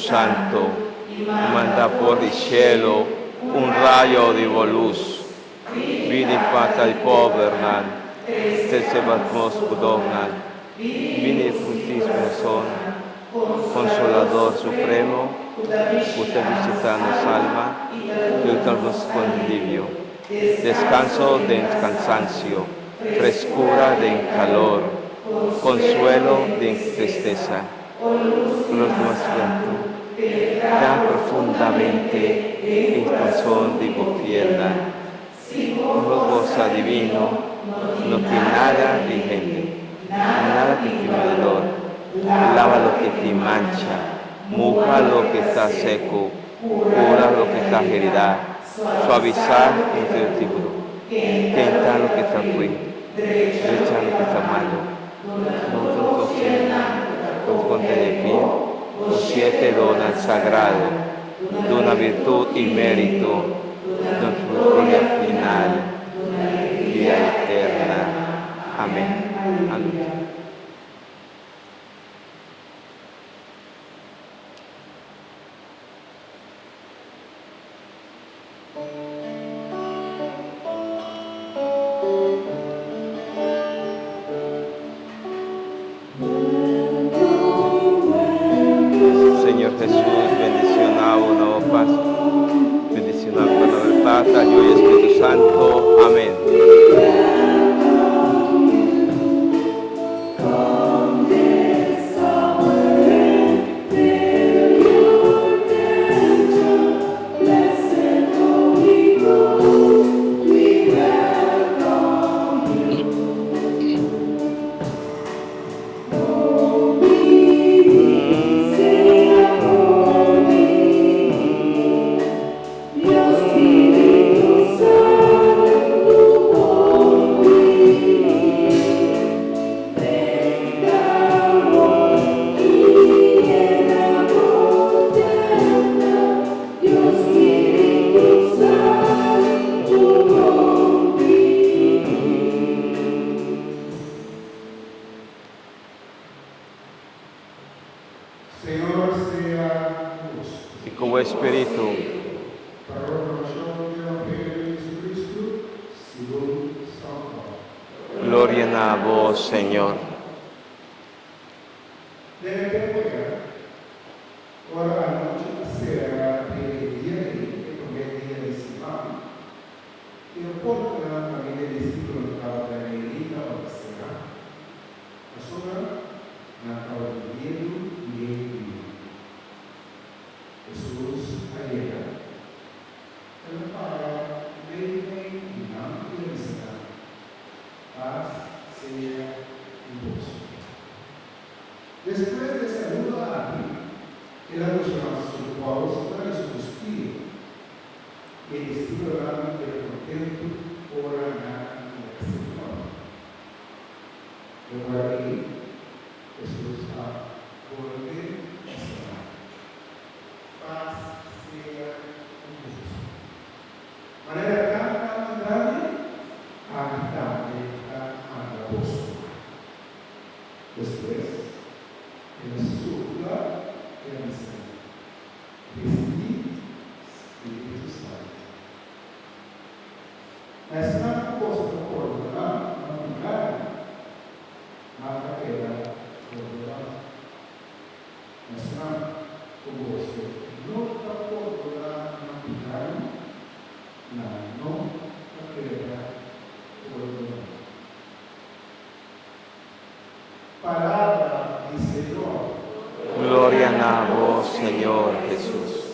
Santo, manda por il cielo un rayo di luz. Vini pata di povernan, te sebatmos budognan, vini frutismo son, Consolador Supremo, usted visitanos alma, y nos convivio, descanso de cansancio, frescura de calor, consuelo de tristeza, los más tan profundamente estos son de gobierna, no goza divino, no tiene nada vigente, nada que te dolor. Lava lo que te mancha, moja lo que está seco, cura lo que está herida, suavizar el título, quentar lo que está frío, derecha lo que está malo. Nosotros nos contiene los 7 dones sagrados, de una virtud y mérito, de nuestra gloria final, vida eterna. Amén. Amén. Señor Jesús, bendición a una paz, bendición al Padre, del Tata, yo y Espíritu Santo. Amén. Y como Espíritu, gloria a vos, Señor. Después de saludo a ti, el alusionado su Paulo trae su espíritu, y el estilo dando el contento por ganar el Señor. Recuerda que Jesús ha volver a estar. Paz sea con Jesús. Manera tan grande, agradable a apóstol. Después, en su lugar, en la misa, recibí Espíritu Santo. La semana apóstol por la mata queda por la semana apóstol no por la no queda por la palabra del Señor. Gloria a vos, Señor Jesús.